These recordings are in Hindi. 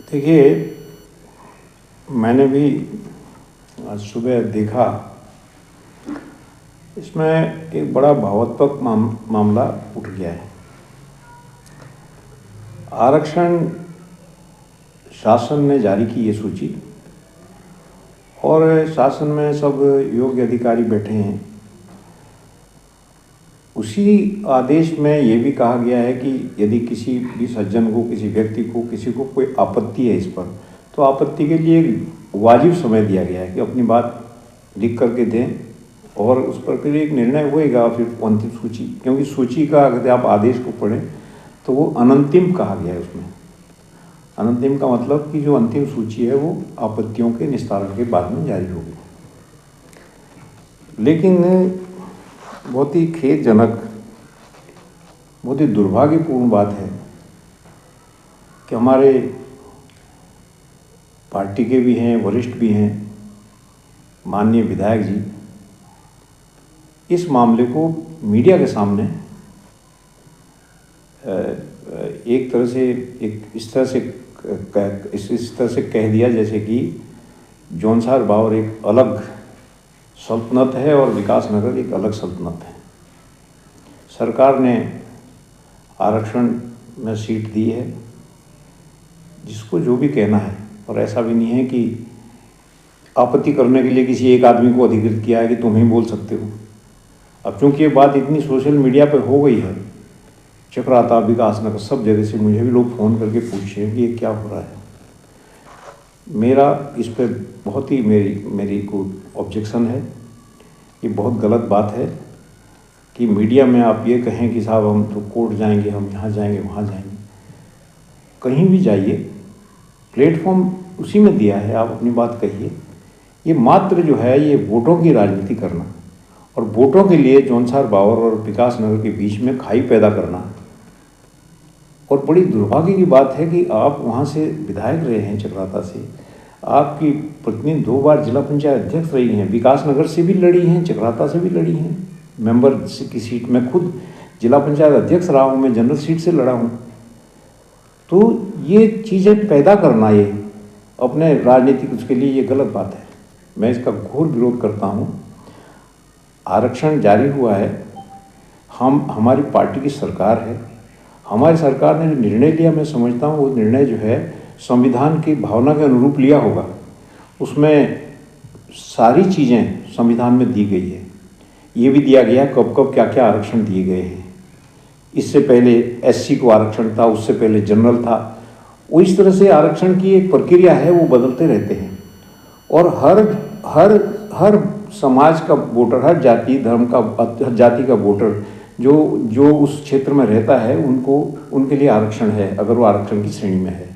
देखिए, मैंने भी आज सुबह देखा, इसमें एक बड़ा भावात्मक मामला उठ गया है। आरक्षण शासन ने जारी की ये सूची और शासन में सब योग्य अधिकारी बैठे हैं। उसी आदेश में ये भी कहा गया है कि यदि किसी भी सज्जन को, किसी व्यक्ति को, किसी को कोई आपत्ति है इस पर, तो आपत्ति के लिए वाजिब समय दिया गया है कि अपनी बात लिख करके दें और उस पर फिर एक निर्णय होएगा, फिर अंतिम सूची। क्योंकि सूची का अगर आप आदेश को पढ़ें तो वो अनंतिम कहा गया है। उसमें अनंतिम का मतलब कि जो अंतिम सूची है वो आपत्तियों के निस्तारण के बाद में जारी होगी। लेकिन बहुत ही खेदजनक, बहुत ही दुर्भाग्यपूर्ण बात है कि हमारे पार्टी के भी हैं, वरिष्ठ भी हैं, माननीय विधायक जी इस मामले को मीडिया के सामने एक तरह से इस तरह से कह दिया जैसे कि जौनसार बावर एक अलग सल्तनत है और विकास नगर एक अलग सल्तनत है। सरकार ने आरक्षण में सीट दी है जिसको जो भी कहना है, और ऐसा भी नहीं है कि आपत्ति करने के लिए किसी एक आदमी को अधिकृत किया है कि तुम ही बोल सकते हो। अब चूंकि ये बात इतनी सोशल मीडिया पर हो गई है, चक्राता, विकास नगर, सब जगह से मुझे भी लोग फ़ोन करके पूछे हैं कि ये क्या हो रहा है। मेरा इस पर बहुत ही मेरी को ऑब्जेक्शन है। ये बहुत गलत बात है कि मीडिया में आप ये कहें कि साहब हम तो कोर्ट जाएंगे, हम यहाँ जाएंगे, वहाँ जाएंगे। कहीं भी जाइए, प्लेटफॉर्म उसी में दिया है, आप अपनी बात कहिए। ये मात्र जो है ये वोटों की राजनीति करना और वोटों के लिए जौनसार बावर और विकास नगर के बीच में खाई पैदा करना। और बड़ी दुर्भाग्य की बात है कि आप वहाँ से विधायक रहे हैं, चक्राता से। आपकी पत्नी 2 बार जिला पंचायत अध्यक्ष रही हैं, विकास नगर से भी लड़ी हैं, चक्राता से भी लड़ी हैं, मेंबर की सीट में खुद जिला पंचायत अध्यक्ष रहा हूँ, मैं जनरल सीट से लड़ा हूँ। तो ये चीज़ें पैदा करना, ये अपने राजनीतिक उसके लिए ये गलत बात है। मैं इसका घोर विरोध करता हूँ। आरक्षण जारी हुआ है, हमारी पार्टी की सरकार है, हमारी सरकार ने जो निर्णय लिया, मैं समझता हूँ वो निर्णय जो है संविधान की भावना के अनुरूप लिया होगा। उसमें सारी चीज़ें संविधान में दी गई है। ये भी दिया गया कब कब क्या क्या आरक्षण दिए गए हैं। इससे पहले एससी को आरक्षण था, उससे पहले जनरल था। वो इस तरह से आरक्षण की एक प्रक्रिया है, वो बदलते रहते हैं। और हर समाज का वोटर, हर जाति धर्म का, हर जाति का वोटर जो उस क्षेत्र में रहता है, उनके लिए आरक्षण है, अगर वो आरक्षण की श्रेणी में है।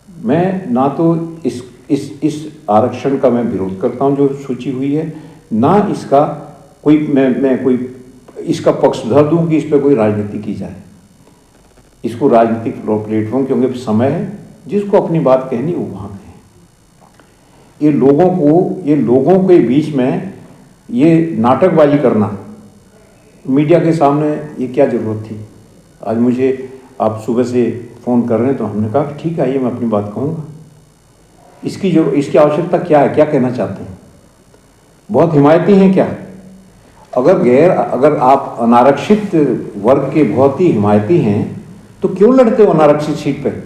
मैं ना तो इस आरक्षण का मैं विरोध करता हूँ जो सूची हुई है, ना इसका कोई मैं कोई इसका पक्षधर दूँ कि इस पर कोई राजनीति की जाए। इसको राजनीतिक प्लेटफॉर्म, क्योंकि समय है, जिसको अपनी बात कहनी वो वहाँ कहें। ये लोगों के बीच में ये नाटकबाजी करना मीडिया के सामने, ये क्या ज़रूरत थी। आज मुझे आप सुबह से फ़ोन कर रहे हैं तो हमने कहा कि ठीक है, आइए मैं अपनी बात कहूँगा। इसकी आवश्यकता क्या है, क्या कहना चाहते हैं? बहुत हिमायती हैं क्या? अगर आप अनारक्षित वर्ग के बहुत ही हिमायती हैं तो क्यों लड़ते हो अनारक्षित सीट पर?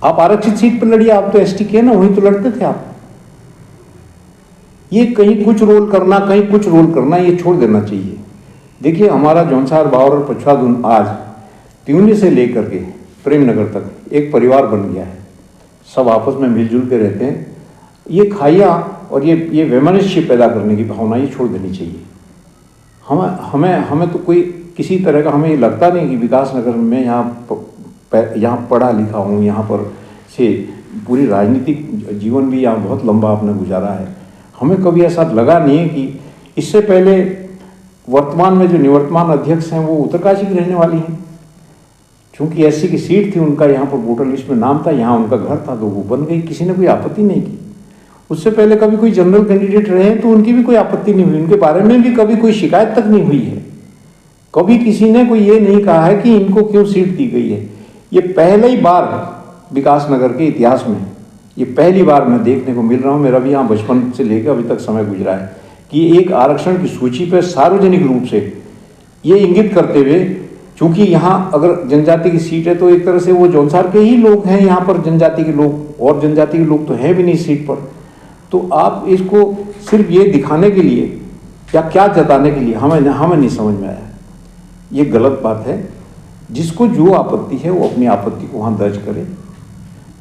आप आरक्षित सीट पर लड़िए, आप तो एसटी के ना, वहीं तो लड़ते थे आप। ये कहीं कुछ रोल करना, कहीं कुछ रोल करना, ये छोड़ देना चाहिए। देखिए, हमारा जौनसार बावर और पछुआ दून आज त्यूनी से लेकर के प्रेम नगर तक एक परिवार बन गया है। सब आपस में मिलजुल के रहते हैं। ये खाइया और ये वैमनस्य पैदा करने की भावना ये छोड़ देनी चाहिए। हमें तो कोई किसी तरह का, हमें ये लगता नहीं कि विकास नगर में यहाँ पढ़ा लिखा हूँ, यहाँ पर से पूरी राजनीतिक जीवन भी यहाँ बहुत लंबा आपने गुजारा है। हमें कभी ऐसा लगा नहीं है कि इससे पहले वर्तमान में जो निवर्तमान अध्यक्ष हैं वो उत्तरकाशी की रहने वाली हैं। चूँकि एससी की सीट थी, उनका यहाँ पर वोटर लिस्ट में नाम था, यहाँ उनका घर था, तो वो बन गई, किसी ने कोई आपत्ति नहीं की। उससे पहले कभी कोई जनरल कैंडिडेट रहे तो उनकी भी कोई आपत्ति नहीं हुई, उनके बारे में भी कभी कोई शिकायत तक नहीं हुई है। कभी किसी ने कोई ये नहीं कहा है कि इनको क्यों सीट दी गई है। ये पहली बार विकास नगर के इतिहास में ये पहली बार मैं देखने को मिल रहा हूँ, मेरा भी यहाँ बचपन से लेकर अभी तक समय गुजरा है, कि एक आरक्षण की सूची पर सार्वजनिक रूप से ये इंगित करते हुए, चूंकि यहाँ अगर जनजाति की सीट है तो एक तरह से वो जौनसार के ही लोग हैं यहाँ पर, जनजाति के लोग, और जनजाति के लोग तो हैं भी नहीं सीट पर, तो आप इसको सिर्फ ये दिखाने के लिए या क्या जताने के लिए, हमें नहीं समझ में आया। ये गलत बात है। जिसको जो आपत्ति है वो अपनी आपत्ति को वहाँ दर्ज करे।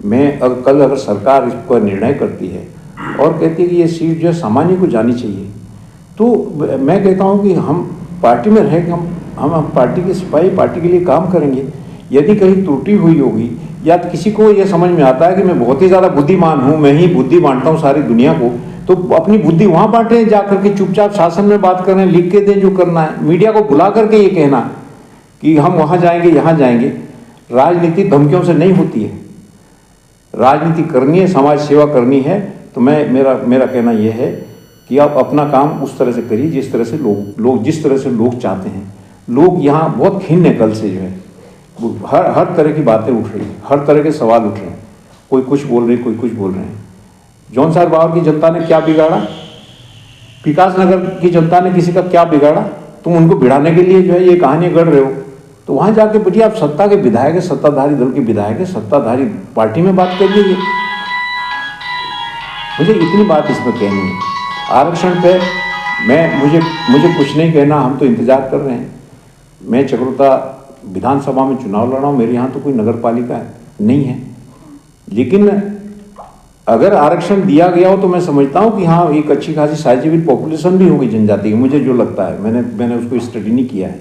कल अगर सरकार इस पर निर्णय करती है और कहती है कि ये सीट जो है सामान्य को जानी चाहिए, तो मैं कहता हूँ कि हम पार्टी में रह के हम पार्टी के सिपाही पार्टी के लिए काम करेंगे। यदि कहीं त्रुटि हुई होगी या किसी को ये समझ में आता है कि मैं बहुत ही ज़्यादा बुद्धिमान हूँ, मैं ही बुद्धि बांटता हूँ सारी दुनिया को, तो अपनी बुद्धि वहाँ बांटें, जा करके चुपचाप शासन में बात करें, लिख के दें जो करना है। मीडिया को बुला करके ये कहना कि हम वहाँ जाएंगे यहाँ जाएंगे, राजनीति धमकियों से नहीं होती है। राजनीति करनी है, समाज सेवा करनी है, तो मेरा कहना यह है कि आप अपना काम उस तरह से करिए जिस तरह से जिस तरह से लोग चाहते हैं। लोग यहाँ बहुत खिन्न है, कल से जो है हर तरह की बातें उठ रही हैं, हर तरह के सवाल उठ रहे हैं, कोई कुछ बोल रहे, कोई कुछ बोल रहे हैं। जौनसार बावर की जनता ने क्या बिगाड़ा, विकास नगर की जनता ने किसी का क्या बिगाड़ा? तुम उनको भिड़ाने के लिए जो है ये कहानियाँ गढ़ रहे हो। तो वहाँ जाके बेटी आप सत्ता के विधायक है, सत्ताधारी दल के विधायक है, सत्ताधारी पार्टी में बात करिए। मुझे इतनी बात इसमें कहनी है। आरक्षण पे मुझे कुछ नहीं कहना, हम तो इंतजार कर रहे हैं। मैं चक्रोता विधानसभा में चुनाव लड़ रहा हूँ, मेरे यहाँ तो कोई नगर पालिका नहीं है, लेकिन अगर आरक्षण दिया गया हो तो मैं समझता हूँ कि हाँ एक अच्छी खासी साइजेबल पॉपुलेशन भी होगी जनजाति की, मुझे जो लगता है। मैंने उसको स्टडी नहीं किया है।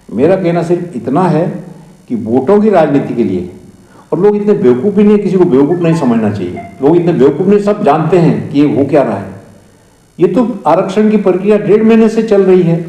मेरा कहना सिर्फ इतना है कि वोटों की राजनीति के लिए, और लोग इतने बेवकूफ़ भी नहीं है, किसी को बेवकूफ़ नहीं समझना चाहिए। लोग इतने बेवकूफ़ नहीं, सब जानते हैं कि ये हो क्या रहा है। ये तो आरक्षण की प्रक्रिया 1.5 महीने से चल रही है।